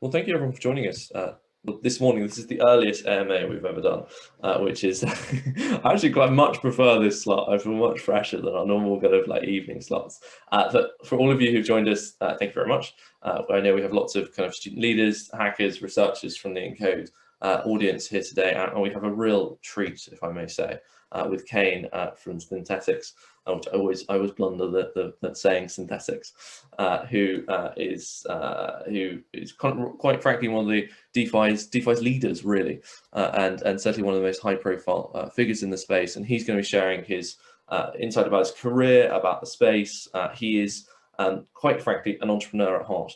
Well, thank you everyone for joining us. This morning, this is the earliest AMA we've ever done, which is I actually quite much prefer this slot. I feel much fresher than our normal kind of like evening slots. But for all of you who've joined us, thank you very much. I know we have lots of kind of student leaders, hackers, researchers from the Encode audience here today, and we have a real treat, if I may say, with Kain from Synthetix, which I always blunder that saying Synthetix, who is quite frankly one of the DeFi's leaders really, and certainly one of the most high profile figures in the space. And he's going to be sharing his insight about his career, about the space. He is quite frankly an entrepreneur at heart,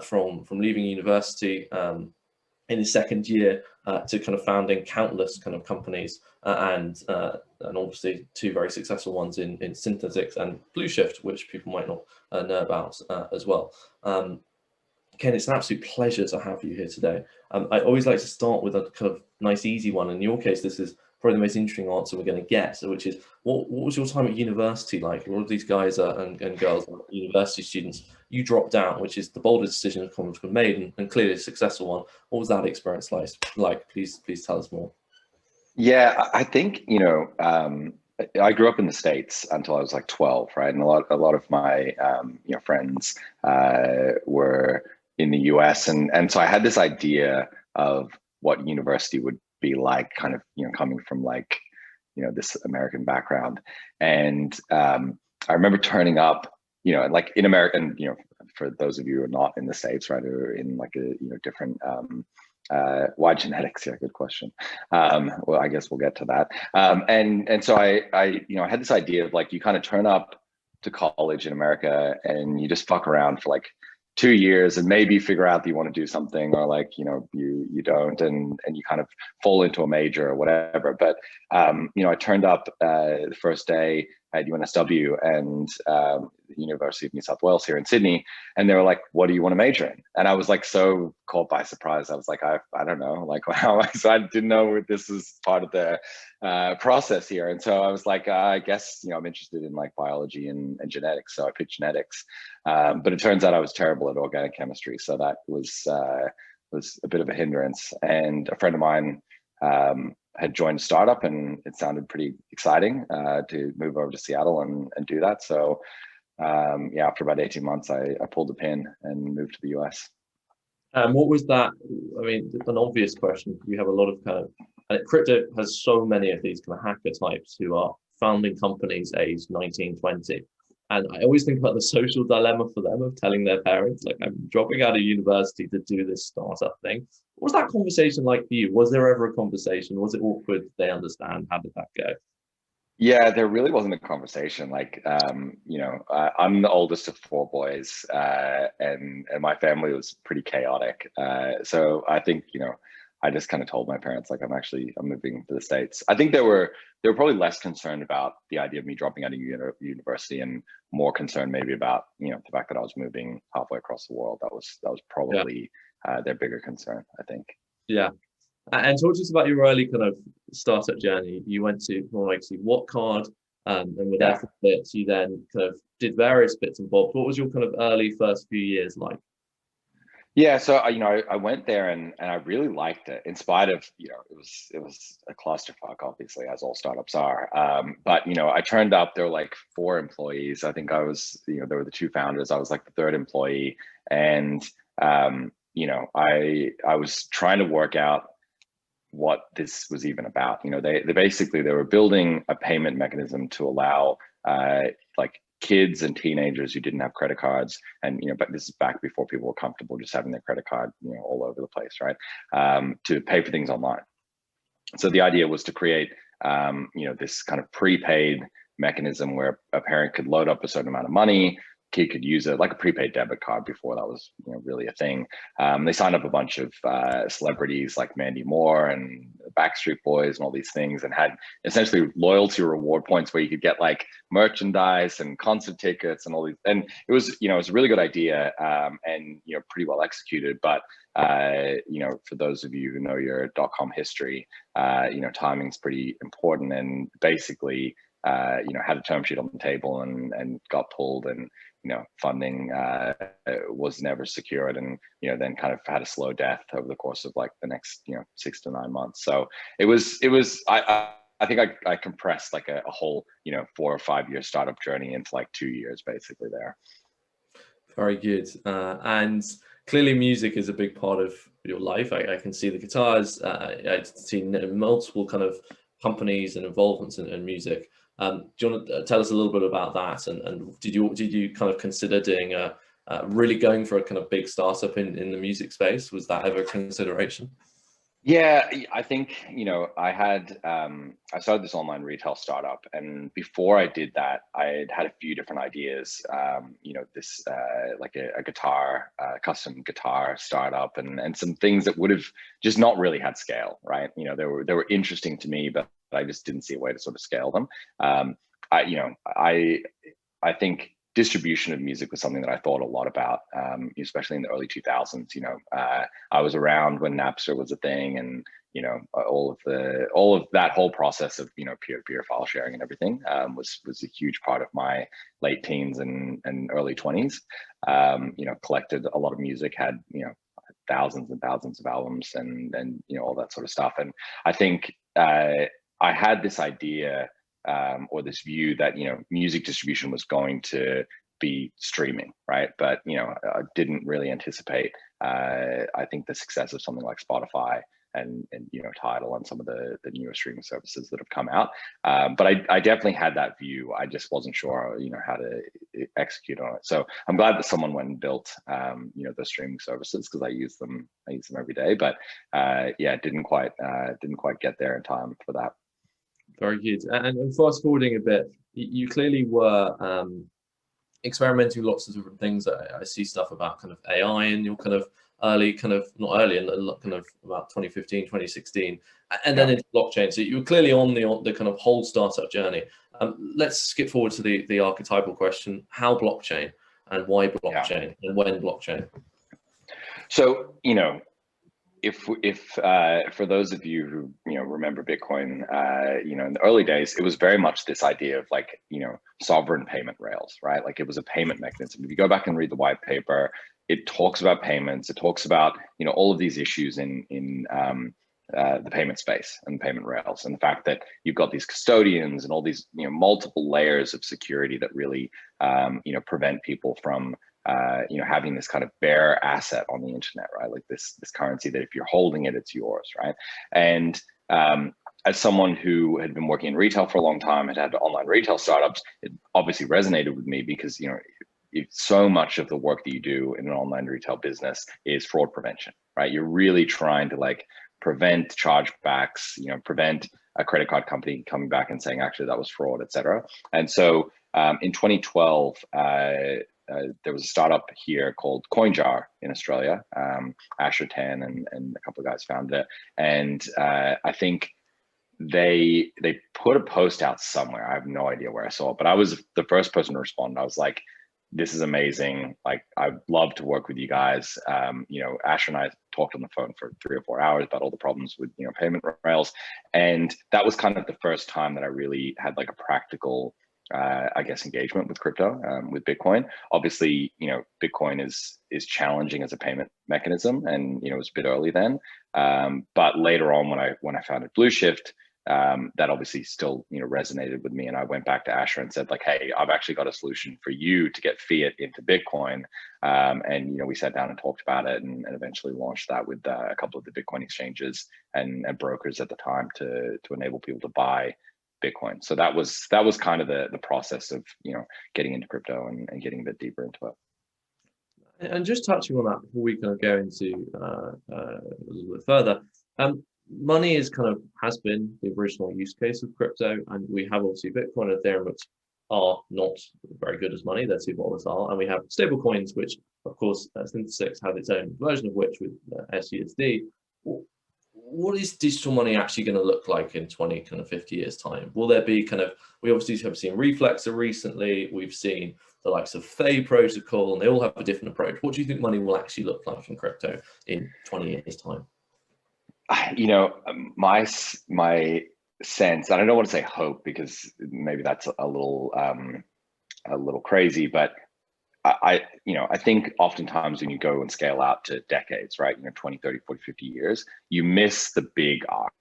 from leaving university in his second year to kind of founding countless kind of companies, and obviously two very successful ones in Synthetix and blueshyft, which people might not know about as well. Ken, it's an absolute pleasure to have you here today. I always like to start with a kind of nice, easy one. In your case, this is probably the most interesting answer we're going to get, which is, what was your time at university like? A lot of these guys and girls are university students. You dropped out, which is the boldest decision that has been made, and clearly a successful one. What was that experience like? Please tell us more. Yeah, I think, I grew up in the States until I was like 12, right? And a lot of my friends were in the US, and so I had this idea of what university would be like, kind of coming from like this American background. And I remember turning up, like in America, and for those of you who are not in the States, right, or in like a different why genetics? Yeah, good question. Well, I guess we'll get to that. And so I had this idea of like, you kind of turn up to college in America and you just fuck around for like 2 years and maybe figure out that you want to do something, or like you don't, and you kind of fall into a major or whatever. But I turned up the first day at UNSW and the University of New South Wales here in Sydney, and they were like, "What do you want to major in?" And I was like so caught by surprise. I was like, I don't know, like how so I didn't know this is part of the process here. And so I was like, I guess I'm interested in like biology and genetics, so I picked genetics. But it turns out I was terrible at organic chemistry, so that was a bit of a hindrance. And a friend of mine had joined a startup, and it sounded pretty exciting to move over to Seattle and do that. So yeah, after about 18 months, I pulled the pin and moved to the US. What was that? I mean, it's an obvious question. We have a lot of kind of, and crypto has so many of these kind of hacker types who are founding companies aged 19, 20. And I always think about the social dilemma for them of telling their parents, like, I'm dropping out of university to do this startup thing. What was that conversation like for you? Was there ever a conversation? Was it awkward? Did they understand? How did that go? Yeah, there really wasn't a conversation. Like, I'm the oldest of four boys, and my family was pretty chaotic. So I think, I just kind of told my parents, like, I'm moving to the States. I think they were probably less concerned about the idea of me dropping out of university, and more concerned maybe about, the fact that I was moving halfway across the world. That was probably their bigger concern, I think. Yeah. And talk to us about your early kind of startup journey. You went to What Card, and were there for bits. You then kind of did various bits and bobs. What was your kind of early first few years like? Yeah, so I went there and I really liked it, in spite of it was a clusterfuck, obviously, as all startups are. But I turned up. There were like 4 employees. I think I was there were the 2 founders. I was like the 3rd employee, and I was trying to work out what this was even about. They basically they were building a payment mechanism to allow like kids and teenagers who didn't have credit cards, and but this is back before people were comfortable just having their credit card all over the place, right, to pay for things online. So the idea was to create this kind of prepaid mechanism where a parent could load up a certain amount of money. Kid could use it like a prepaid debit card before that was really a thing. They signed up a bunch of celebrities like Mandy Moore and Backstreet Boys and all these things, and had essentially loyalty reward points where you could get like merchandise and concert tickets and all these. And it was it was a really good idea, and pretty well executed. But for those of you who know your .com history, timing's pretty important. And basically, had a term sheet on the table and got pulled, and funding was never secured, and then kind of had a slow death over the course of like the next 6 to 9 months. So it was I think I compressed like a whole 4 or 5 year startup journey into like 2 years basically there. Very good. And clearly music is a big part of your life. I can see the guitars. I've seen multiple kind of companies and involvements in music. Do you want to tell us a little bit about that? And did you kind of consider doing really going for a kind of big startup in the music space? Was that ever a consideration? Yeah, I think, I started this online retail startup, and before I did that, I had a few different ideas, this like a guitar, custom guitar startup, and some things that would have just not really had scale, right? They were interesting to me, but I just didn't see a way to sort of scale them. I think distribution of music was something that I thought a lot about, especially in the early 2000s. I was around when Napster was a thing, and all of that whole process of peer-to-peer file sharing and everything was a huge part of my late teens and early 20s. Collected a lot of music, had thousands and thousands of albums, and all that sort of stuff. And I think I had this idea, or this view that music distribution was going to be streaming, right? But I didn't really anticipate I think the success of something like Spotify and Tidal and some of the newer streaming services that have come out. But I definitely had that view. I just wasn't sure how to execute on it. So I'm glad that someone went and built the streaming services, because I use them every day. But yeah, didn't quite get there in time for that. Very good. And fast forwarding a bit, you clearly were experimenting with lots of different things. I see stuff about kind of AI in your kind of early, kind of not early, and kind of about 2015, 2016, and then into blockchain. So you were clearly on the kind of whole startup journey. Let's skip forward to the archetypal question: how blockchain, and why blockchain, and when blockchain? So if for those of you who remember Bitcoin, in the early days, it was very much this idea of like sovereign payment rails, right? Like it was a payment mechanism. If you go back and read the white paper, it talks about payments. It talks about all of these issues in the payment space and payment rails, and the fact that you've got these custodians and all these multiple layers of security that really prevent people from having this kind of bare asset on the internet, right? Like this currency that if you're holding it, it's yours, right? And as someone who had been working in retail for a long time, had online retail startups, it obviously resonated with me, because so much of the work that you do in an online retail business is fraud prevention, right? You're really trying to like prevent chargebacks, prevent a credit card company coming back and saying, actually, that was fraud, et cetera. And so in 2012, there was a startup here called CoinJar in Australia. Asher Tan and a couple of guys founded it. And I think they put a post out somewhere. I have no idea where I saw it, but I was the first person to respond. I was like, this is amazing. Like, I'd love to work with you guys. Asher and I talked on the phone for 3 or 4 hours about all the problems with, payment rails. And that was kind of the first time that I really had like a practical, engagement with crypto, with Bitcoin. Obviously, Bitcoin is challenging as a payment mechanism, and it was a bit early then. But later on, when I founded blueshyft, that obviously still resonated with me, and I went back to Asher and said like, hey, I've actually got a solution for you to get fiat into Bitcoin. And we sat down and talked about it, and eventually launched that with a couple of the Bitcoin exchanges and brokers at the time to enable people to buy Bitcoin. So that was kind of the process of getting into crypto and getting a bit deeper into it. And just touching on that before we kind of go into a little bit further, money has been the original use case of crypto, and we have obviously Bitcoin and Ethereum, which are not very good as money. They're too volatile, and we have stable coins, which of course Synthetix had its own version of, which with SUSD. What is digital money actually going to look like in 20, 50 years time? Will there be we obviously have seen Reflexer recently, we've seen the likes of Fei protocol, and they all have a different approach. What do you think money will actually look like in crypto in 20 years time? My sense, and I don't want to say hope, because maybe that's a little crazy, but I think oftentimes when you go and scale out to decades, right, 20, 30, 40, 50 years, you miss the big arc,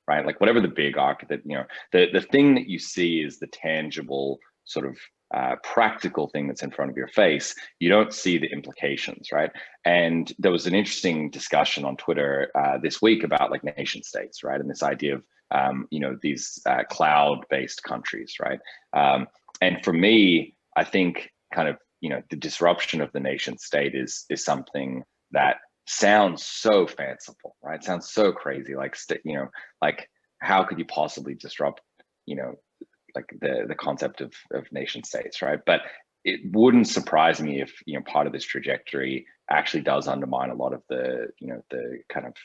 right? Like whatever the big arc that, the thing that you see is the tangible sort of practical thing that's in front of your face. You don't see the implications, right? And there was an interesting discussion on Twitter this week about like nation states, right? And this idea of, these cloud-based countries, right? And for me, I think kind of, the disruption of the nation state is something that sounds so fanciful, right? Sounds so crazy, like, like how could you possibly disrupt, like the concept of nation states, right? But it wouldn't surprise me if, part of this trajectory actually does undermine a lot of the, the kind of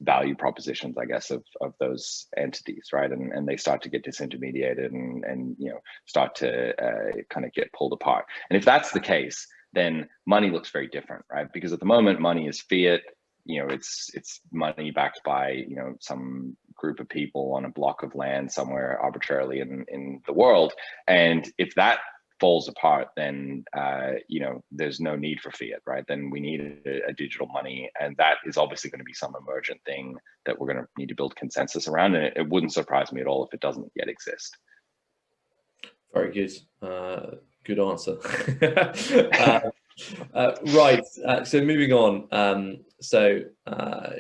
value propositions, I guess, of those entities, right? And they start to get disintermediated and start to kind of get pulled apart. And if that's the case, then money looks very different, right? Because at the moment, money is fiat. It's money backed by some group of people on a block of land somewhere arbitrarily in the world. And if that falls apart, then there's no need for fiat, right? Then we need a digital money, and that is obviously going to be some emergent thing that we're going to need to build consensus around. And it wouldn't surprise me at all if it doesn't yet exist. Very good. Good answer. Right. So moving on.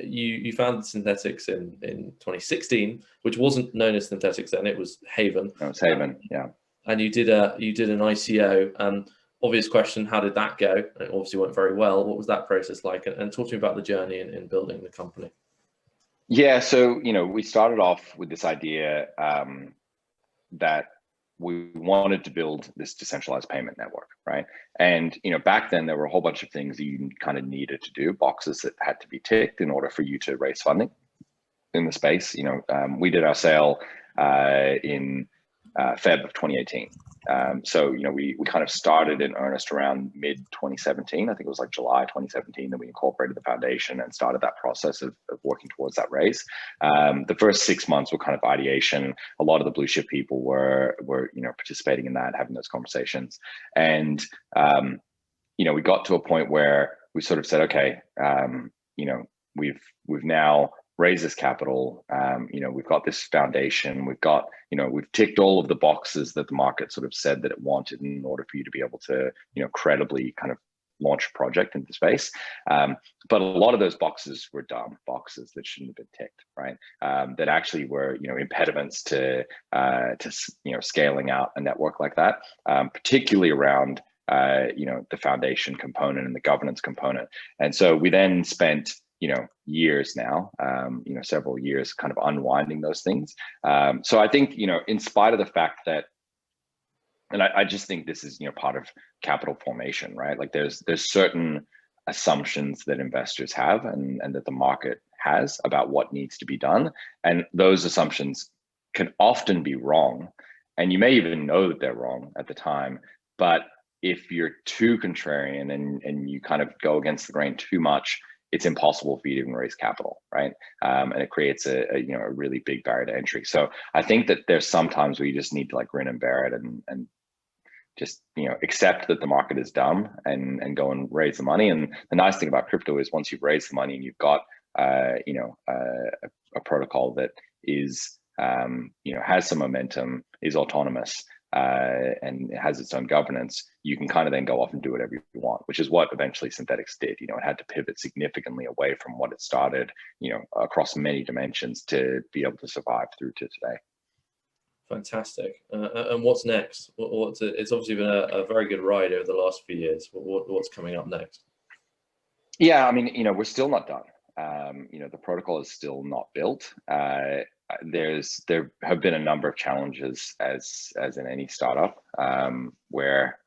You founded Synthetix in 2016, which wasn't known as Synthetix then. It was Haven. No, it's Haven. Yeah. And you did an ICO. Obvious question: how did that go? It obviously went very well. What was that process like? And talk to me about the journey in building the company. Yeah. So we started off with this idea that we wanted to build this decentralized payment network, right? And back then there were a whole bunch of things that you kind of needed to do, boxes that had to be ticked in order for you to raise funding in the space. We did our sale in Feb of 2018. So we kind of started in earnest around mid 2017. I think it was like July 2017 that we incorporated the foundation and started that process of working towards that raise. The first 6 months were kind of ideation. A lot of the blueshyft people were participating in that, having those conversations. And we got to a point where we sort of said, okay, we've now raise this capital. We've got this foundation. We've ticked all of the boxes that the market sort of said that it wanted in order for you to be able to, credibly kind of launch a project into space. But a lot of those boxes were dumb boxes that shouldn't have been ticked, right? That actually were, impediments to scaling out a network like that, particularly around, the foundation component and the governance component. And so we then spent years now, several years kind of unwinding those things. So I think, in spite of the fact that, and I just think this is, part of capital formation, right? Like there's certain assumptions that investors have and that the market has about what needs to be done. And those assumptions can often be wrong. And you may even know that they're wrong at the time, but if you're too contrarian and you kind of go against the grain too much, it's impossible for you to even raise capital, right? And it creates a really big barrier to entry. So I think that there's sometimes where you just need to like grin and bear it and just accept that the market is dumb and go and raise the money. And the nice thing about crypto is once you've raised the money and you've got a protocol that is has some momentum, is autonomous, and it has its own governance, you can kind of then go off and do whatever you want, which is what eventually Synthetix did. It had to pivot significantly away from what it started, across many dimensions to be able to survive through to today. Fantastic. And what's next? It's obviously been a very good ride over the last few years. What's coming up next? Yeah, I mean, we're still not done. The protocol is still not built. There have been a number of challenges as in any startup, where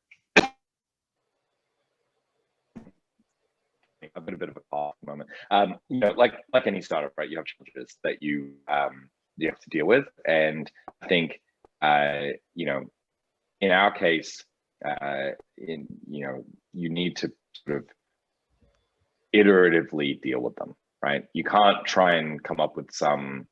I've been a bit of a cough moment. Like any startup, right? You have challenges that you have to deal with, and I think in our case, you need to sort of iteratively deal with them, right? You can't try and come up with some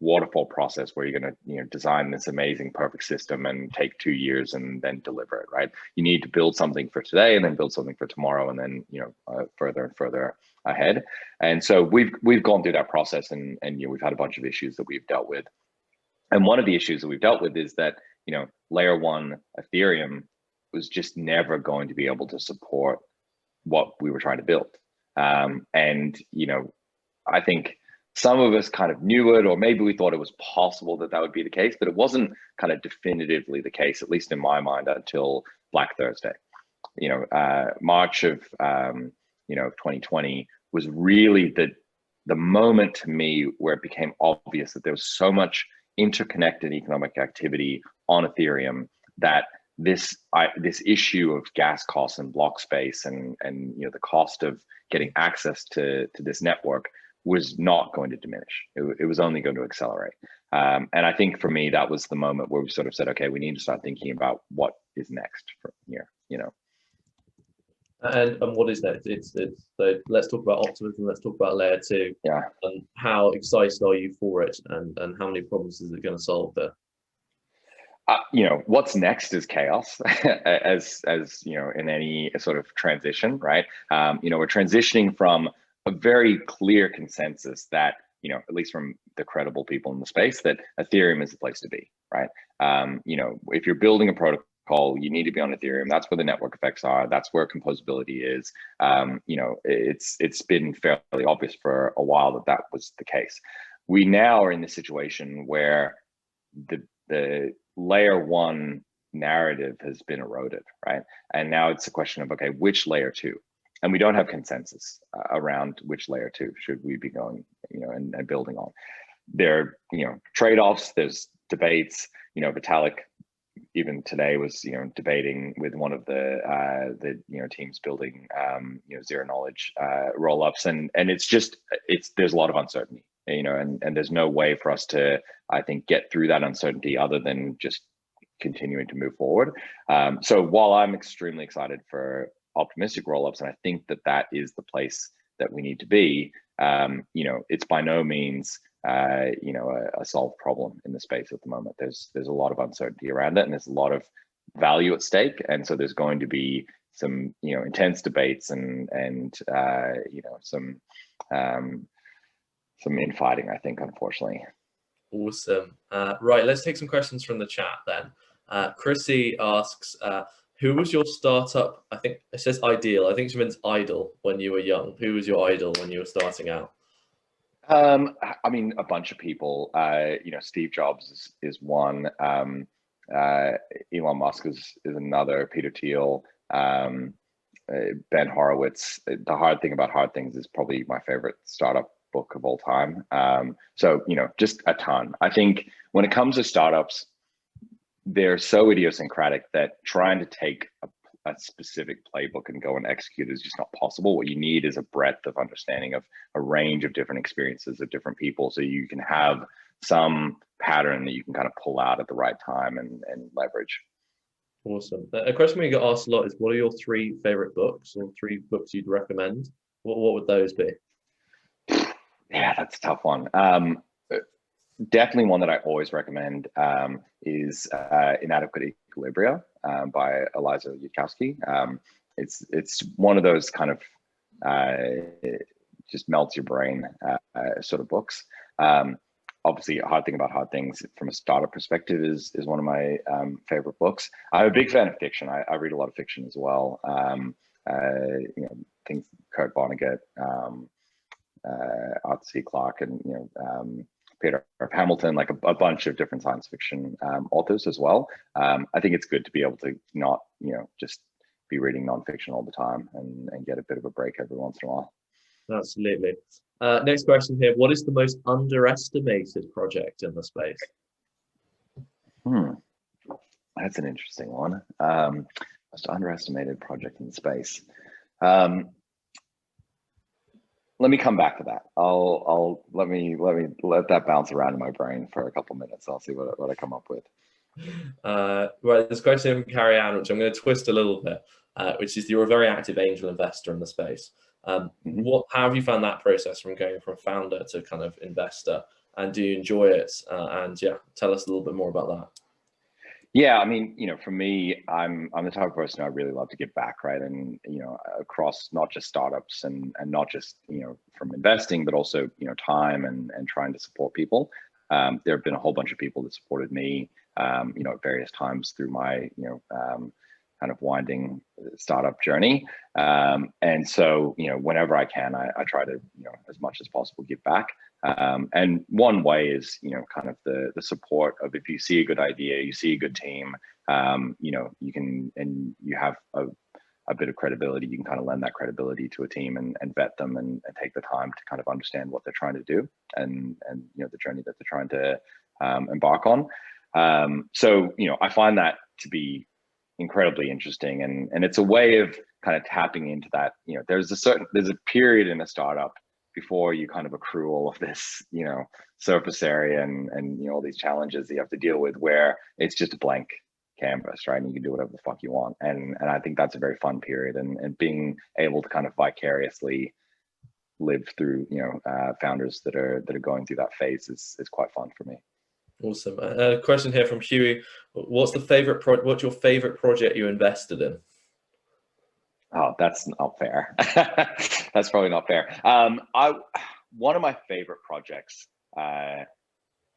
waterfall process where you're going to design this amazing perfect system and take 2 years and then deliver it, right? You need to build something for today and then build something for tomorrow, and then further and further ahead. And so we've gone through that process, and we've had a bunch of issues that we've dealt with. And one of the issues that we've dealt with is that layer 1 Ethereum was just never going to be able to support what we were trying to build. And I think some of us kind of knew it, or maybe we thought it was possible that would be the case, but it wasn't kind of definitively the case, at least in my mind, until Black Thursday. March of 2020 was really the moment to me where it became obvious that there was so much interconnected economic activity on Ethereum that this issue of gas costs and block space and the cost of getting access to this network was not going to diminish. It was only going to accelerate. And I think for me, that was the moment where we sort of said, okay, we need to start thinking about what is next from here, And what is next? So let's talk about optimism. Let's talk about layer 2. Yeah. And how excited are you for it, and how many problems is it going to solve there? What's next is chaos, as in any sort of transition, right? We're transitioning from a very clear consensus that, at least from the credible people in the space, that Ethereum is the place to be, right? If you're building a protocol, you need to be on Ethereum. That's where the network effects are. That's where composability is. It's been fairly obvious for a while that was the case. We now are in this situation where the layer 1 narrative has been eroded, right? And now it's a question of, okay, which layer 2? And we don't have consensus around which layer 2 should we be going, and building on. There are, trade-offs, there's debates. Vitalik even today was, debating with one of the teams building, zero knowledge roll-ups, and there's a lot of uncertainty, and there's no way for us to, I think, get through that uncertainty other than just continuing to move forward. So while I'm extremely excited for optimistic roll-ups, and I think that is the place that we need to be, it's by no means a solved problem in the space at the moment. There's a lot of uncertainty around it, and there's a lot of value at stake, and so there's going to be some intense debates and some infighting, I think, unfortunately. Awesome. Right, let's take some questions from the chat then. Chrissy asks, who was your startup? I think it says ideal. I think she means idol when you were young. Who was your idol when you were starting out? I mean, a bunch of people. Steve Jobs is one. Elon Musk is another. Peter Thiel, Ben Horowitz. The Hard Thing About Hard Things is probably my favorite startup book of all time. So just a ton. I think when it comes to startups, they're so idiosyncratic that trying to take a specific playbook and go and execute is just not possible. What you need is a breadth of understanding of a range of different experiences of different people, so you can have some pattern that you can kind of pull out at the right time and leverage. Awesome. A question we get asked a lot is, what are your 3 favorite books, or 3 books you'd recommend? What would those be? Yeah, that's a tough one. Definitely one that I always recommend is Inadequate Equilibria by Eliza Yudkowsky. It's one of those kind of just melts your brain sort of books. Obviously, A Hard Thing About Hard Things from a startup perspective is one of my favorite books. I'm a big fan of fiction. I read a lot of fiction as well. Things Kurt Vonnegut, Arthur C. Clarke, and Peter Hamilton, like a bunch of different science fiction authors as well. I think it's good to be able to not, just be reading nonfiction all the time and get a bit of a break every once in a while. Absolutely. Next question here. What is the most underestimated project in the space? That's an interesting one. Most underestimated project in the space. Let me come back to that. Let that bounce around in my brain for a couple minutes. I'll see what I come up with. Right, this question from Carrie Ann, which I'm going to twist a little bit, which is, you're a very active angel investor in the space. How have you found that process from going from founder to kind of investor? and do you enjoy it? And yeah, tell us a little bit more about that. Yeah, I mean, for me, I'm the type of person I really love to give back, right? And across not just startups and not just from investing, but also time and trying to support people. There have been a whole bunch of people that supported me, at various times through my kind of winding startup journey. And so whenever I can, I try to as much as possible give back. And one way is, kind of the support of, if you see a good idea, you see a good team, you can, and you have a bit of credibility, you can kind of lend that credibility to a team and vet them and take the time to kind of understand what they're trying to do and the journey that they're trying to embark on. So, I find that to be incredibly interesting, and it's a way of kind of tapping into that. There's a period in a startup before you kind of accrue all of this, surface area and all these challenges that you have to deal with, where it's just a blank canvas, right? And you can do whatever the fuck you want. And I think that's a very fun period, and being able to kind of vicariously live through, founders that are going through that phase is quite fun for me. Awesome. A question here from Huey. What's your favorite project you invested in? Oh, that's not fair. That's probably not fair. One of my favorite projects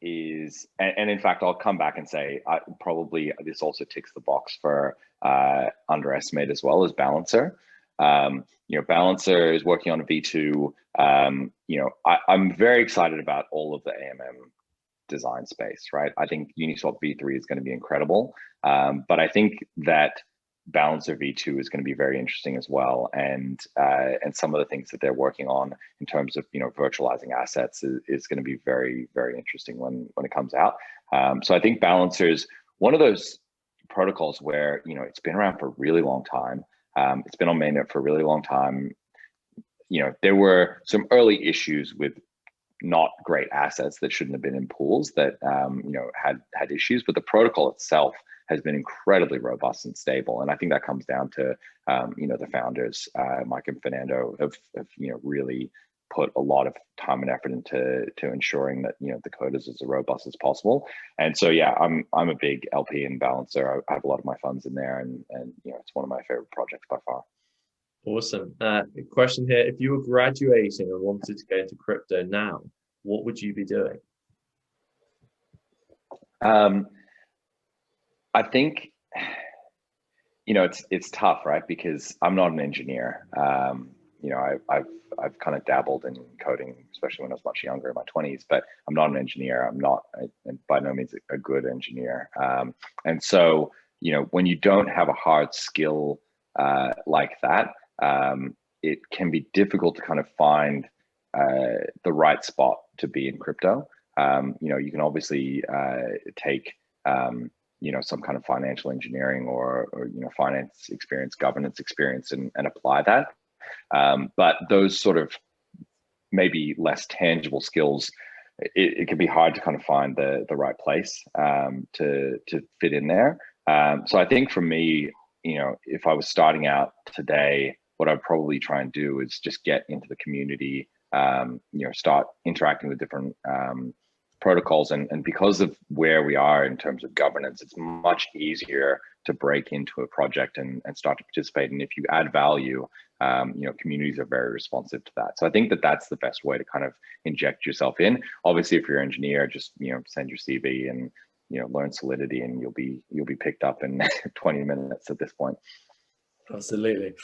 is, and in fact, I'll come back and say, probably this also ticks the box for underestimate as well, as Balancer. Balancer is working on a V2. I'm very excited about all of the AMM design space, right? I think Uniswap V3 is going to be incredible, but I think that Balancer V2 is going to be very interesting as well, and some of the things that they're working on in terms of virtualizing assets is going to be very, very interesting when it comes out. So I think Balancer is one of those protocols where it's been around for a really long time. It's been on mainnet for a really long time. There were some early issues with not great assets that shouldn't have been in pools that had issues, but the protocol itself has been incredibly robust and stable. And I think that comes down to the founders, Mike and Fernando, have really put a lot of time and effort into ensuring that the code is as robust as possible. And so yeah, I'm a big LP in Balancer. I have a lot of my funds in there, and it's one of my favorite projects by far. Awesome. Question here: if you were graduating and wanted to go into crypto now, what would you be doing? I think it's tough, right? Because I'm not an engineer. I've kind of dabbled in coding, especially when I was much younger, in my 20s. But I'm not an engineer. I'm not, by no means, a good engineer. And so when you don't have a hard skill like that, it can be difficult to kind of find the right spot to be in crypto. You can obviously take some kind of financial engineering or finance experience, governance experience, and apply that. But those sort of maybe less tangible skills, it can be hard to kind of find the right place to fit in there. So I think for me, if I was starting out today, what I'd probably try and do is just get into the community, start interacting with different protocols, and because of where we are in terms of governance, it's much easier to break into a project and start to participate. And if you add value, communities are very responsive to that. So I think that that's the best way to kind of inject yourself in. Obviously, if you're an engineer, just send your CV and learn Solidity, and you'll be picked up in 20 minutes at this point. Absolutely.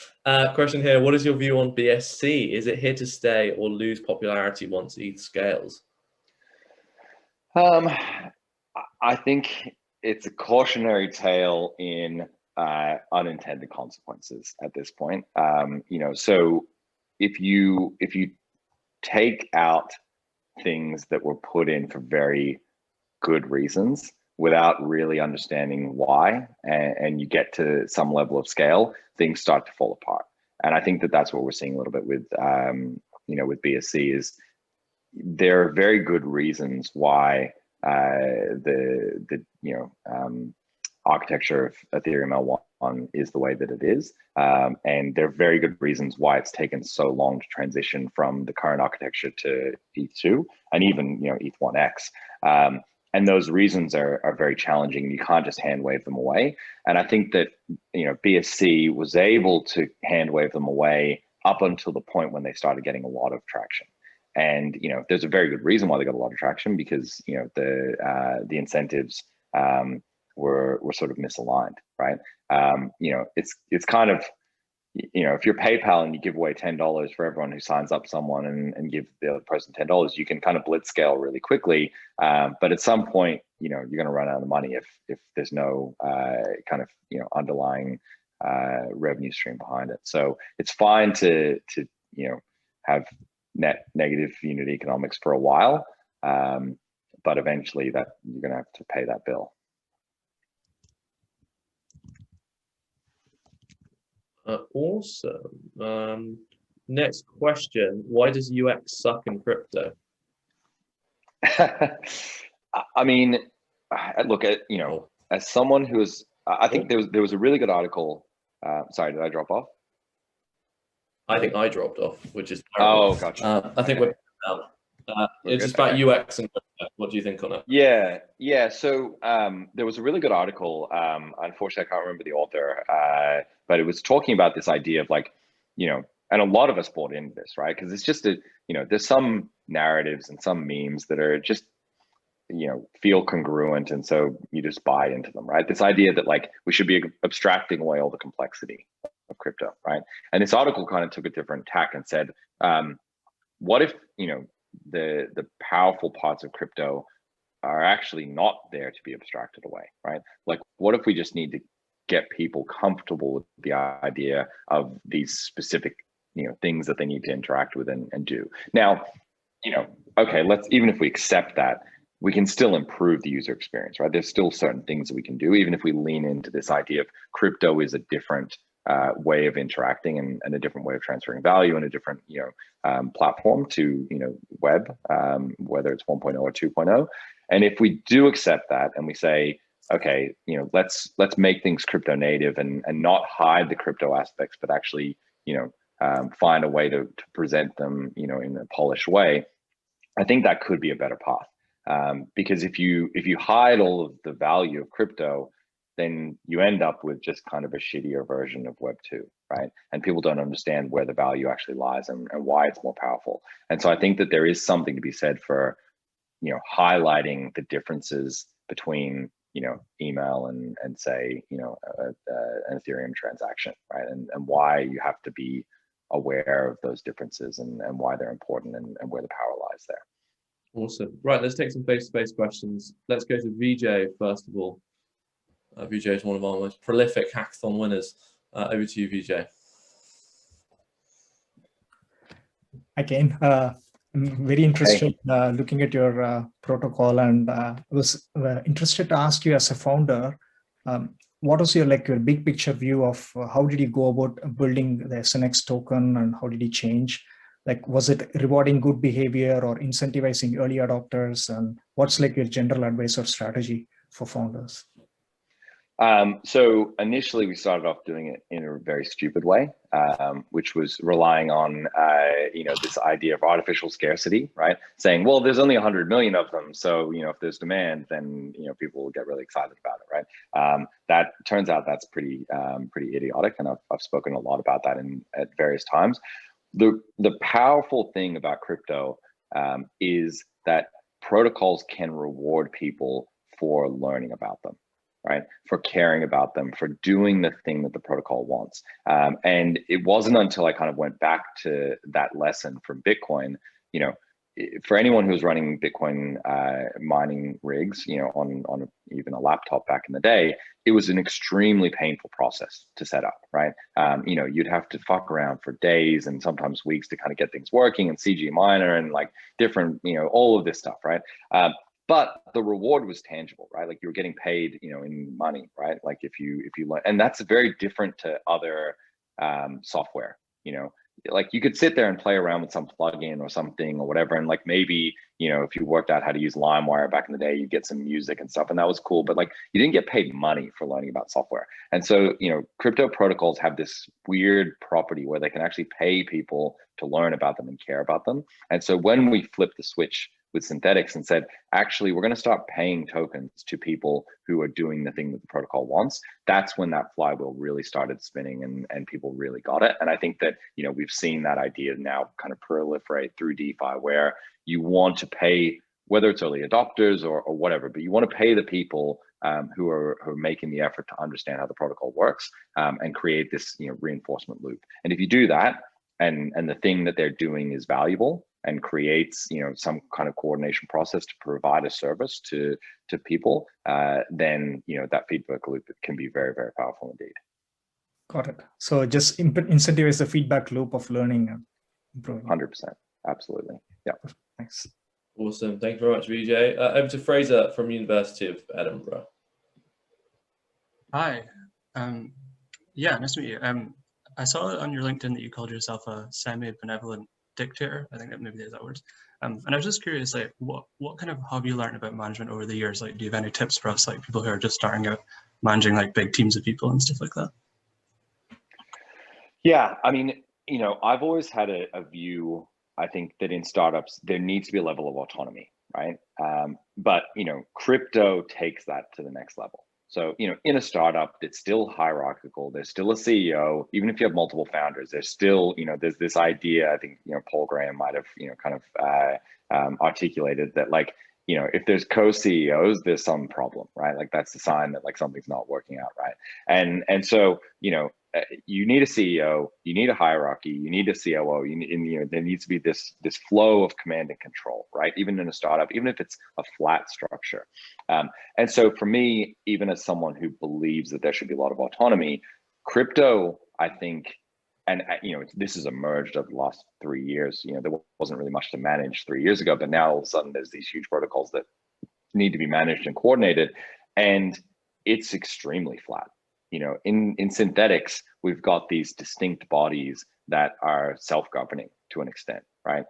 Question here: what is your view on BSC? Is it here to stay or lose popularity once ETH scales? I think it's a cautionary tale in unintended consequences at this point. So if you take out things that were put in for very good reasons without really understanding why, and you get to some level of scale, things start to fall apart. And I think that that's what we're seeing a little bit with with BSC. Is there are very good reasons why the architecture of Ethereum L1 is the way that it is. And there are very good reasons why it's taken so long to transition from the current architecture to ETH2 and even ETH1X. And those reasons are very challenging. You can't just hand wave them away. And I think that BSC was able to hand wave them away up until the point when they started getting a lot of traction. And there's a very good reason why they got a lot of traction, because the incentives were sort of misaligned, right? It's kind of, if you're PayPal and you give away $10 for everyone who signs up someone and give the other person $10, you can kind of blitz scale really quickly. But at some point, you're going to run out of money if there's no kind of underlying revenue stream behind it. So it's fine to have net negative unit economics for a while, but eventually that you're going to have to pay that bill. Awesome. Next question: why does UX suck in crypto? I mean, look at as someone who is, I think there was a really good article. Sorry, did I drop off? I think I dropped off, which is terrible. Oh, gotcha. I think we're it's just about UX and crypto. What do you think on it? Yeah. So there was a really good article. Unfortunately, I can't remember the author, but it was talking about this idea of and a lot of us bought into this, right? Because it's just there's some narratives and some memes that are just feel congruent, and so you just buy into them, right? This idea that we should be abstracting away all the complexity of crypto, right? And this article kind of took a different tack and said, what if the powerful parts of crypto are actually not there to be abstracted away, right? What if we just need to get people comfortable with the idea of these specific things that they need to interact with and do? Now, okay, even if we accept that, we can still improve the user experience, right? There's still certain things that we can do, even if we lean into this idea of crypto is a different way of interacting and a different way of transferring value and a different platform to web, whether it's 1.0 or 2.0. And if we do accept that and we say, okay, let's make things crypto native and not hide the crypto aspects, but actually find a way to present them in a polished way, I think that could be a better path. Because if you hide all of the value of crypto, then you end up with just kind of a shittier version of Web 2, right? And people don't understand where the value actually lies and why it's more powerful. And so I think that there is something to be said for, highlighting the differences between, email and say, an Ethereum transaction, right? And why you have to be aware of those differences and why they're important and where the power lies there. Awesome. Right, let's take some face-to-face questions. Let's go to VJ first of all. VJ is one of our most prolific hackathon winners. Over to you, VJ. Hi, Kain. I'm very interested looking at your protocol, and was interested to ask you as a founder, what was your your big picture view of how did you go about building the SNX token, and how did it change? Was it rewarding good behavior or incentivizing early adopters? And what's your general advice or strategy for founders? So initially we started off doing it in a very stupid way, which was relying on, this idea of artificial scarcity, right? Saying, well, there's only 100 million of them. So, if there's demand, then, people will get really excited about it, right? That turns out that's pretty idiotic. And I've spoken a lot about that at various times. The powerful thing about crypto is that protocols can reward people for learning about them, right? For caring about them, for doing the thing that the protocol wants. And it wasn't until I kind of went back to that lesson from Bitcoin, for anyone who was running Bitcoin mining rigs, on even a laptop back in the day, it was an extremely painful process to set up, right? You'd have to fuck around for days and sometimes weeks to kind of get things working, and CG miner and different, all of this stuff, right? But the reward was tangible, right? You were getting paid, in money, right? If you learn, and that's very different to other software. You could sit there and play around with some plugin or something or whatever, and maybe you know, if you worked out how to use LimeWire back in the day, you get some music and stuff, and that was cool, but like you didn't get paid money for learning about software. And so, you know, crypto protocols have this weird property where they can actually pay people to learn about them and care about them. And so when we flipped the switch with Synthetix and said, actually, we're going to start paying tokens to people who are doing the thing that the protocol wants, that's when that flywheel really started spinning and people really got it. And I think that, you know, we've seen that idea now kind of proliferate through DeFi, where you want to pay, whether it's early adopters or whatever, but you want to pay the people who are making the effort to understand how the protocol works and create this, you know, reinforcement loop. And if you do that, and the thing that they're doing is valuable and creates, you know, some kind of coordination process to provide a service to people, then, you know, that feedback loop can be very, very powerful indeed. Got it. So just incentivize the feedback loop of learning and improving. 100%. Absolutely. Yeah. Thanks. Awesome. Thank you very much, Vijay. Over to Fraser from University of Edinburgh. Hi. Yeah, nice to meet you. I saw on your LinkedIn that you called yourself a semi-benevolent dictator. I think that maybe is that word. And I was just curious, like, what kind of have you learned about management over the years? Like, do you have any tips for us, like people who are just starting out managing like big teams of people and stuff like that? Yeah, I mean, you know, I've always had a view, I think, that in startups, there needs to be a level of autonomy, right? But, you know, crypto takes that to the next level. So, you know, in a startup, it's still hierarchical. There's still a CEO. Even if you have multiple founders, there's still, you know, there's this idea, I think, you know, Paul Graham might have, you know, kind of articulated that, like, you know, if there's co-CEOs, there's some problem, right? Like that's the sign that like something's not working out, right? And so, you know, you need a CEO, you need a hierarchy, you need a COO, you know, there needs to be this flow of command and control, right? Even in a startup, even if it's a flat structure. And so for me, even as someone who believes that there should be a lot of autonomy, crypto, I think, and you know, this has emerged over the last 3 years. You know, there wasn't really much to manage 3 years ago, but now all of a sudden there's these huge protocols that need to be managed and coordinated, and it's extremely flat. You know, in Synthetix, we've got these distinct bodies that are self-governing to an extent, right?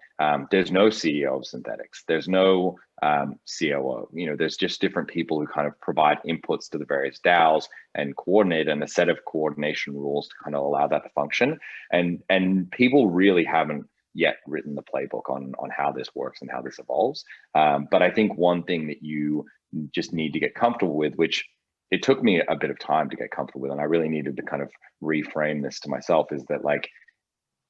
There's no CEO of Synthetix. There's no COO. You know, there's just different people who kind of provide inputs to the various DAOs and coordinate, and a set of coordination rules to kind of allow that to function. And people really haven't yet written the playbook on how this works and how this evolves. But I think one thing that you just need to get comfortable with, which it took me a bit of time to get comfortable with, and I really needed to kind of reframe this to myself, is that, like,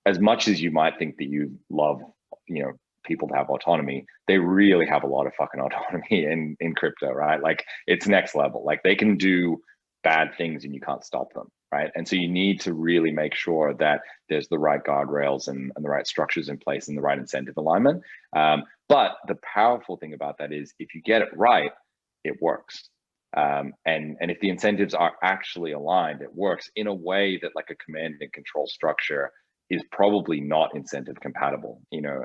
as much as you might think that you love, you know, people to have autonomy, they really have a lot of fucking autonomy in crypto, right? Like, it's next level. Like, they can do bad things and you can't stop them, right? And so you need to really make sure that there's the right guardrails and the right structures in place and the right incentive alignment. But the powerful thing about that is, if you get it right, it works. And if the incentives are actually aligned, it works in a way that, like, a command and control structure is probably not incentive compatible, you know,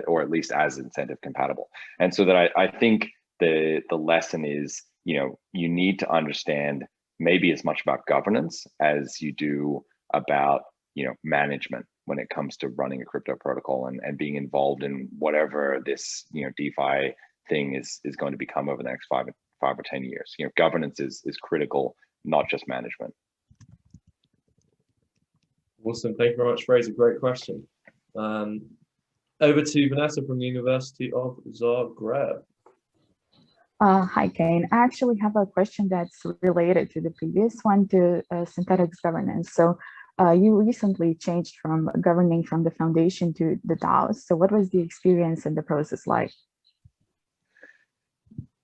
or at least as incentive compatible. And so that I think the lesson is, you know, you need to understand maybe as much about governance as you do about, you know, management when it comes to running a crypto protocol and being involved in whatever this, you know, DeFi thing is going to become over the next 5 or 10 years. You know, governance is critical, not just management. Awesome. Thank you very much, Fraser. Great question. Over to Vanessa from the University of Zagreb. Hi, Kain. I actually have a question that's related to the previous one, to Synthetix governance. So you recently changed from governing from the foundation to the DAOs. So what was the experience and the process like?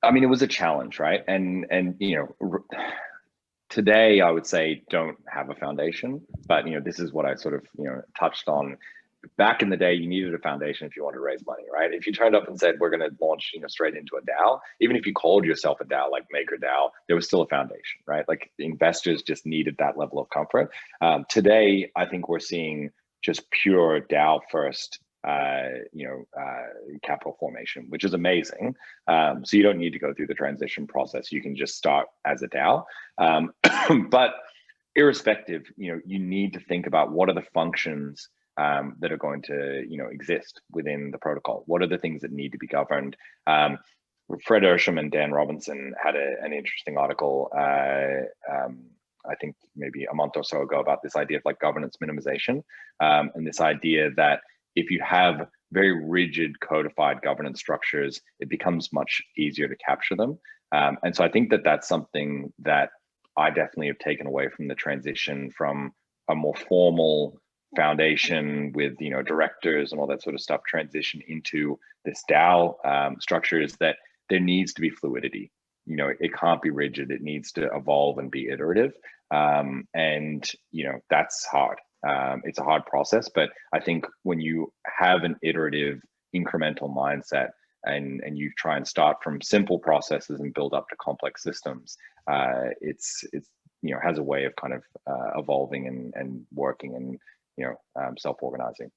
I mean, it was a challenge, right? And you know, today I would say don't have a foundation, but you know, this is what I sort of, you know, touched on. Back in the day, you needed a foundation if you wanted to raise money, right? If you turned up and said, we're going to launch, you know, straight into a DAO, even if you called yourself a DAO, like MakerDAO, there was still a foundation, right? Like, the investors just needed that level of comfort. Today, I think we're seeing just pure DAO first, capital formation, which is amazing. So you don't need to go through the transition process. You can just start as a DAO. But irrespective, you know, you need to think about what are the functions that are going to, exist within the protocol? What are the things that need to be governed? Fred Ersham and Dan Robinson had an interesting article, I think maybe a month or so ago, about this idea of like governance minimization, and this idea that if you have very rigid codified governance structures, it becomes much easier to capture them. And so I think that that's something that I definitely have taken away from the transition from a more formal foundation with, directors and all that sort of stuff, transition into this DAO structure, is that there needs to be fluidity. It can't be rigid. It needs to evolve and be iterative. And, that's hard. It's a hard process, but I think when you have an iterative, incremental mindset, and you try and start from simple processes and build up to complex systems, it's has a way of kind of evolving and working and self-organizing.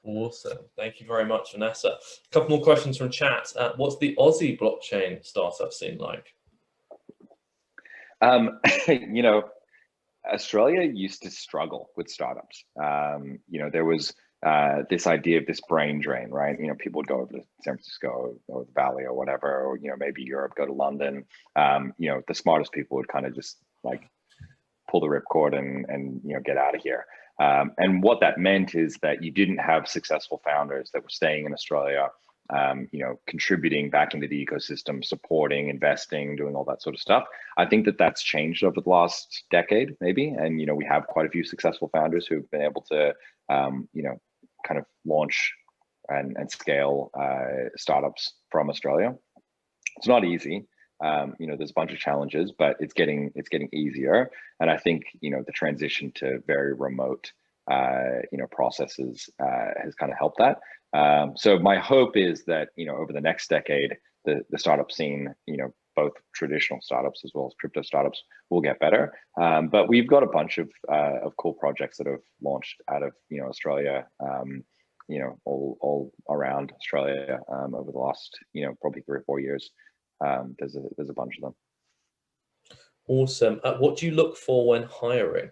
Awesome. Thank you very much, Vanessa. A couple more questions from chat. What's the Aussie blockchain startup scene like? Australia used to struggle with startups. There was this idea of this brain drain, right? People would go over to San Francisco or the Valley or whatever, or maybe Europe, go to London. The smartest people would kind of just like pull the ripcord and get out of here. And what that meant is that you didn't have successful founders that were staying in Australia, contributing back into the ecosystem, supporting, investing, doing all that sort of stuff. I think that that's changed over the last decade, maybe. And, we have quite a few successful founders who've been able to, kind of launch and scale startups from Australia. It's not easy. There's a bunch of challenges, but it's getting easier. And I think, the transition to very remote, processes has kind of helped that. So my hope is that, over the next decade, the startup scene, both traditional startups as well as crypto startups, will get better. But we've got a bunch of cool projects that have launched out of, Australia, all around Australia over the last, probably 3 or 4 years. There's a bunch of them. Awesome. What do you look for when hiring?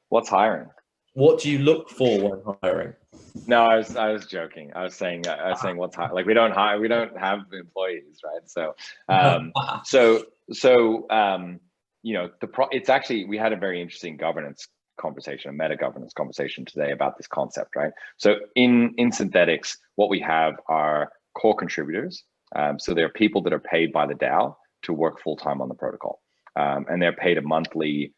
What's hiring? What do you look for when hiring? No, I was joking. I was saying what's hiring. Like we don't have employees, right? So, it's actually, we had a very interesting governance conversation, a meta governance conversation today about this concept, right? So in Synthetix, what we have are core contributors. So there are people that are paid by the DAO to work full-time on the protocol. And they're paid a monthly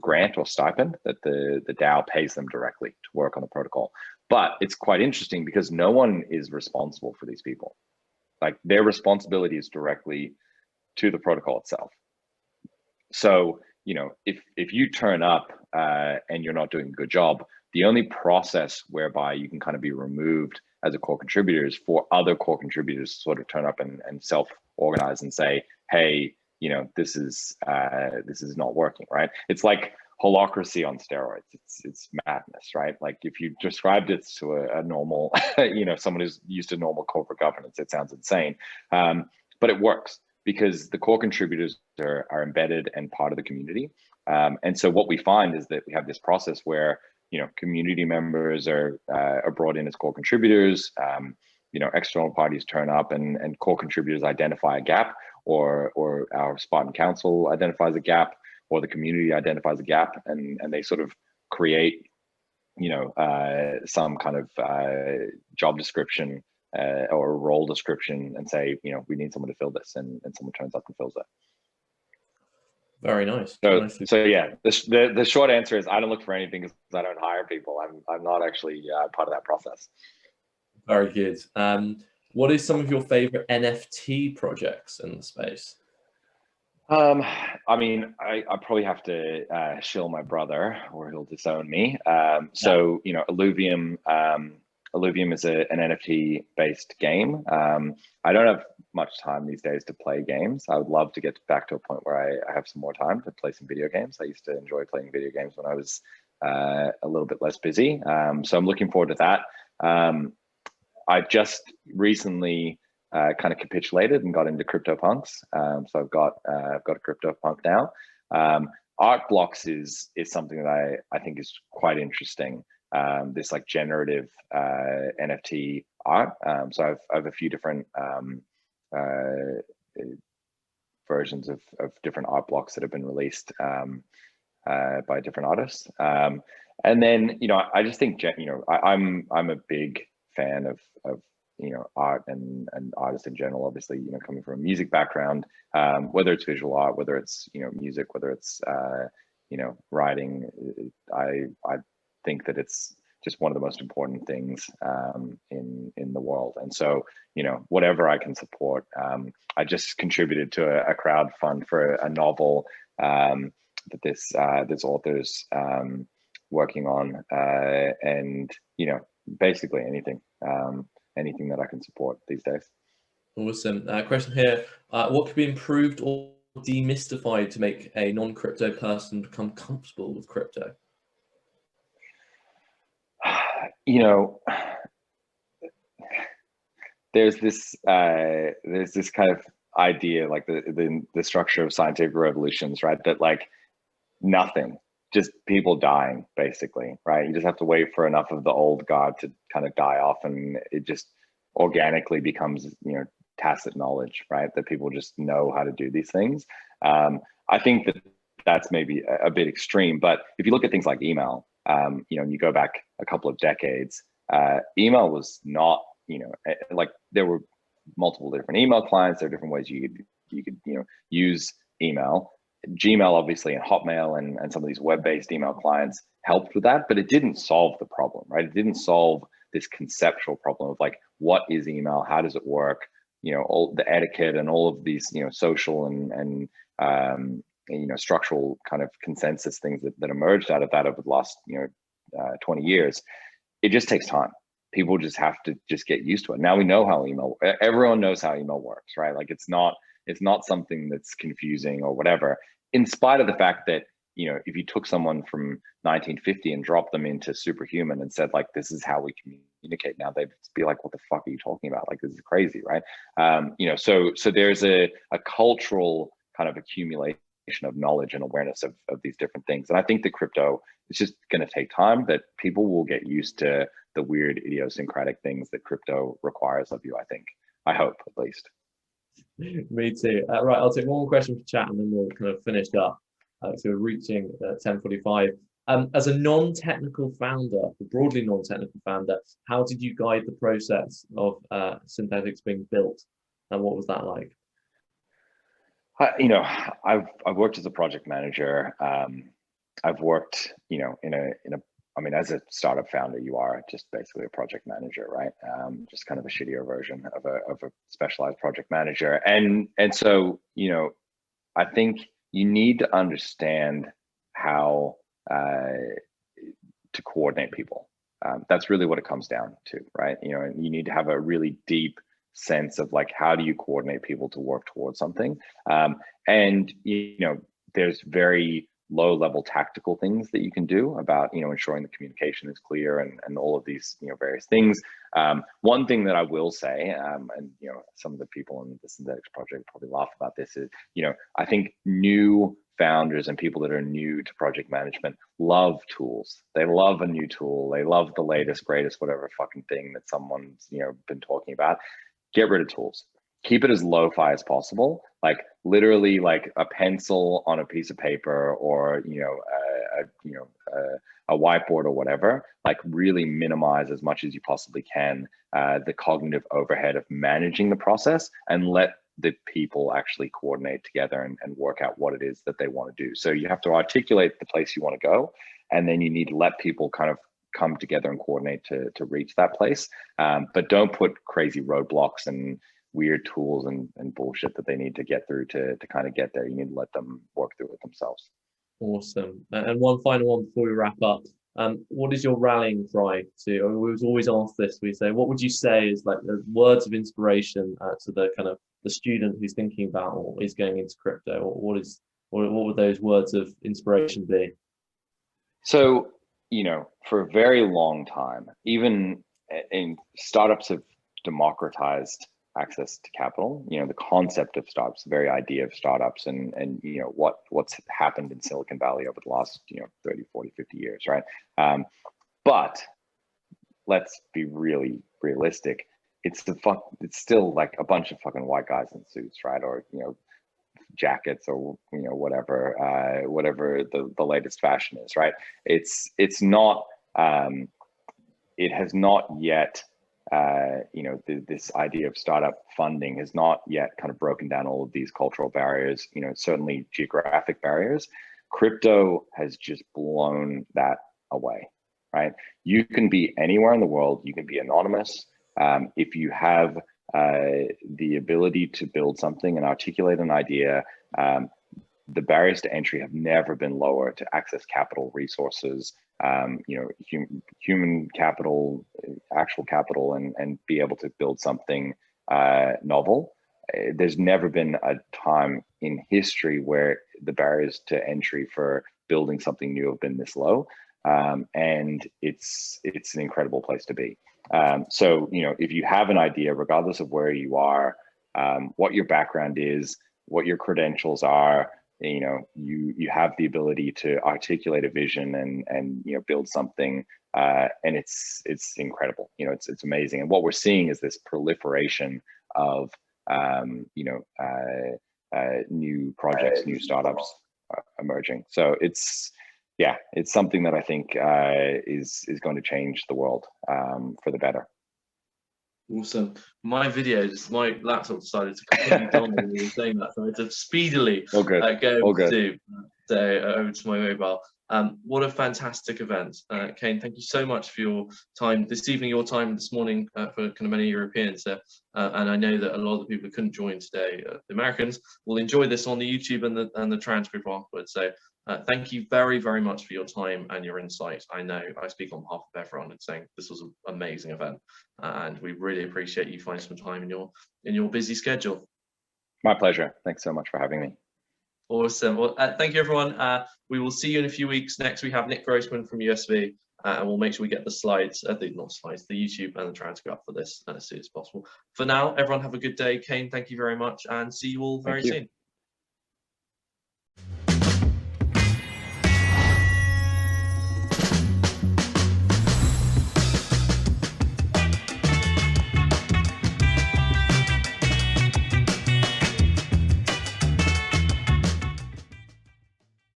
grant or stipend that the DAO pays them directly to work on the protocol. But it's quite interesting because no one is responsible for these people. Like their responsibility is directly to the protocol itself. So, if you turn up and you're not doing a good job, the only process whereby you can kind of be removed as a core contributor is for other core contributors to sort of turn up and self-organize and say, hey, this is not working, right? It's like holacracy on steroids. It's madness, right? Like if you described it to a normal, someone who's used to normal corporate governance, it sounds insane, but it works because the core contributors are embedded and part of the community. And so what we find is that we have this process where community members are brought in as core contributors. External parties turn up and core contributors identify a gap, or our Spartan Council identifies a gap, or the community identifies a gap, and they sort of create, some kind of job description or role description and say, we need someone to fill this, and someone turns up and fills it. Very nice. So yeah, the short answer is I don't look for anything because I don't hire people. I'm not actually part of that process. Very good. What is some of your favorite NFT projects in the space? I mean, I probably have to shill my brother or he'll disown me. So, Illuvium is an NFT based game. I don't have much time these days to play games. I would love to get back to a point where I have some more time to play some video games. I used to enjoy playing video games when I was a little bit less busy. So I'm looking forward to that. I've just recently kind of capitulated and got into CryptoPunks. So I've got a CryptoPunk now. art blocks is something that I think is quite interesting. This like generative NFT art. So I have a few different versions of different art blocks that have been released by different artists. And then, you know, I just think, you know, I'm a big fan of you know, art and artists in general, obviously, you know, coming from a music background, whether it's visual art, whether it's, you know, music, whether it's, you know, writing. I think that it's just one of the most important things in the world. And so, you know, whatever I can support. I just contributed to a crowd fund for a novel that this author's working on, and, you know, basically anything that I can support these days. Awesome. Question here, what could be improved or demystified to make a non-crypto person become comfortable with crypto? You know, there's this kind of idea, like the structure of scientific revolutions, right? That like nothing, just people dying, basically, right? You just have to wait for enough of the old guard to kind of die off, and it just organically becomes, you know, tacit knowledge, right? That people just know how to do these things. I think that that's maybe a bit extreme, but if you look at things like email, you know, and you go back a couple of decades, email was not, you know, like there were multiple different email clients. There are different ways you could, you know, use email. Gmail, obviously, and Hotmail and some of these web-based email clients helped with that, but it didn't solve the problem, right? It didn't solve this conceptual problem of like, what is email? How does it work? You know, all the etiquette and all of these, you know, social and you know, structural kind of consensus things that emerged out of that over the last, you know, 20 years. It just takes time. People just have to just get used to it. Now we know how everyone knows how email works, right? Like it's not something that's confusing or whatever, in spite of the fact that, you know, if you took someone from 1950 and dropped them into superhuman and said like, this is how we communicate now, they'd be like, what the fuck are you talking about? Like, this is crazy, right? You know, so there's a cultural kind of accumulation of knowledge and awareness of these different things. And I think the crypto is just going to take time, but people will get used to the weird idiosyncratic things that crypto requires of you, I think. I hope, at least. Me too. Right, I'll take one more question for chat and then we'll kind of finish up. So we're reaching 10:45. As a non-technical founder, a broadly non-technical founder, how did you guide the process of Synthetix being built, and what was that like? You know, I've worked as a project manager. I've worked, you know, in a I mean, as a startup founder, you are just basically a project manager, right? Just kind of a shittier version of a specialized project manager. And so, you know, I think you need to understand how to coordinate people. That's really what it comes down to, right? You know, and you need to have a really deep sense of like, how do you coordinate people to work towards something? And, you know, there's very low level tactical things that you can do about, you know, ensuring the communication is clear and all of these, you know, various things. One thing that I will say, and, you know, some of the people in the Synthetix project probably laugh about this, is, you know, I think new founders and people that are new to project management love tools. They love a new tool. They love the latest, greatest, whatever fucking thing that someone's, you know, been talking about. Get rid of tools. Keep it as lo-fi as possible. Like literally, like a pencil on a piece of paper, or you know, a whiteboard or whatever. Like really minimize as much as you possibly can the cognitive overhead of managing the process, and let the people actually coordinate together and work out what it is that they want to do. So you have to articulate the place you want to go, and then you need to let people kind of come together and coordinate to reach that place. But don't put crazy roadblocks and weird tools and bullshit that they need to get through to kind of get there. You need to let them work through it themselves. Awesome. And one final one before we wrap up. What is your rallying cry to? I mean, we always ask this. We say, what would you say is like the words of inspiration to the kind of the student who's thinking about or is going into crypto? Or what would those words of inspiration be? So, you know, for a very long time, even in startups have democratized access to capital. You know, the concept of startups, the very idea of startups, and you know what's happened in Silicon Valley over the last 30, 40, 50 years, right? But let's be really realistic. It's still like a bunch of fucking white guys in suits, right? Or jackets, or whatever the latest fashion is, right? It's not. It has not yet. This idea of startup funding has not yet kind of broken down all of these cultural barriers. Certainly geographic barriers. Crypto has just blown that away, right? You can be anywhere in the world. You can be anonymous. If you have the ability to build something and articulate an idea, the barriers to entry have never been lower to access capital, resources, human capital, actual capital, and be able to build something novel. There's never been a time in history where the barriers to entry for building something new have been this low, and it's an incredible place to be. So if you have an idea, regardless of where you are, what your background is, what your credentials are, you have the ability to articulate a vision and build something, and it's incredible. It's amazing. And what we're seeing is this proliferation of new projects, new startups emerging. So it's something that I think is going to change the world for the better. Awesome. My laptop decided to completely die when you were saying that, so I had to speedily go over to my mobile. What a fantastic event. Kain, thank you so much for your time this evening, your time this morning, for kind of many Europeans. And I know that a lot of the people who couldn't join today, the Americans, will enjoy this on the YouTube and the transcript afterwards. So thank you very, very much for your time and your insight. I know I speak on behalf of everyone in saying this was an amazing event, and we really appreciate you finding some time in your busy schedule. My pleasure. Thanks so much for having me. Awesome. Well, thank you, everyone. We will see you in a few weeks. Next, we have Nick Grossman from USB, and we'll make sure we get the slides, the YouTube and the transcript for this as soon as possible. For now, everyone have a good day. Kain, thank you very much, and see you all very soon.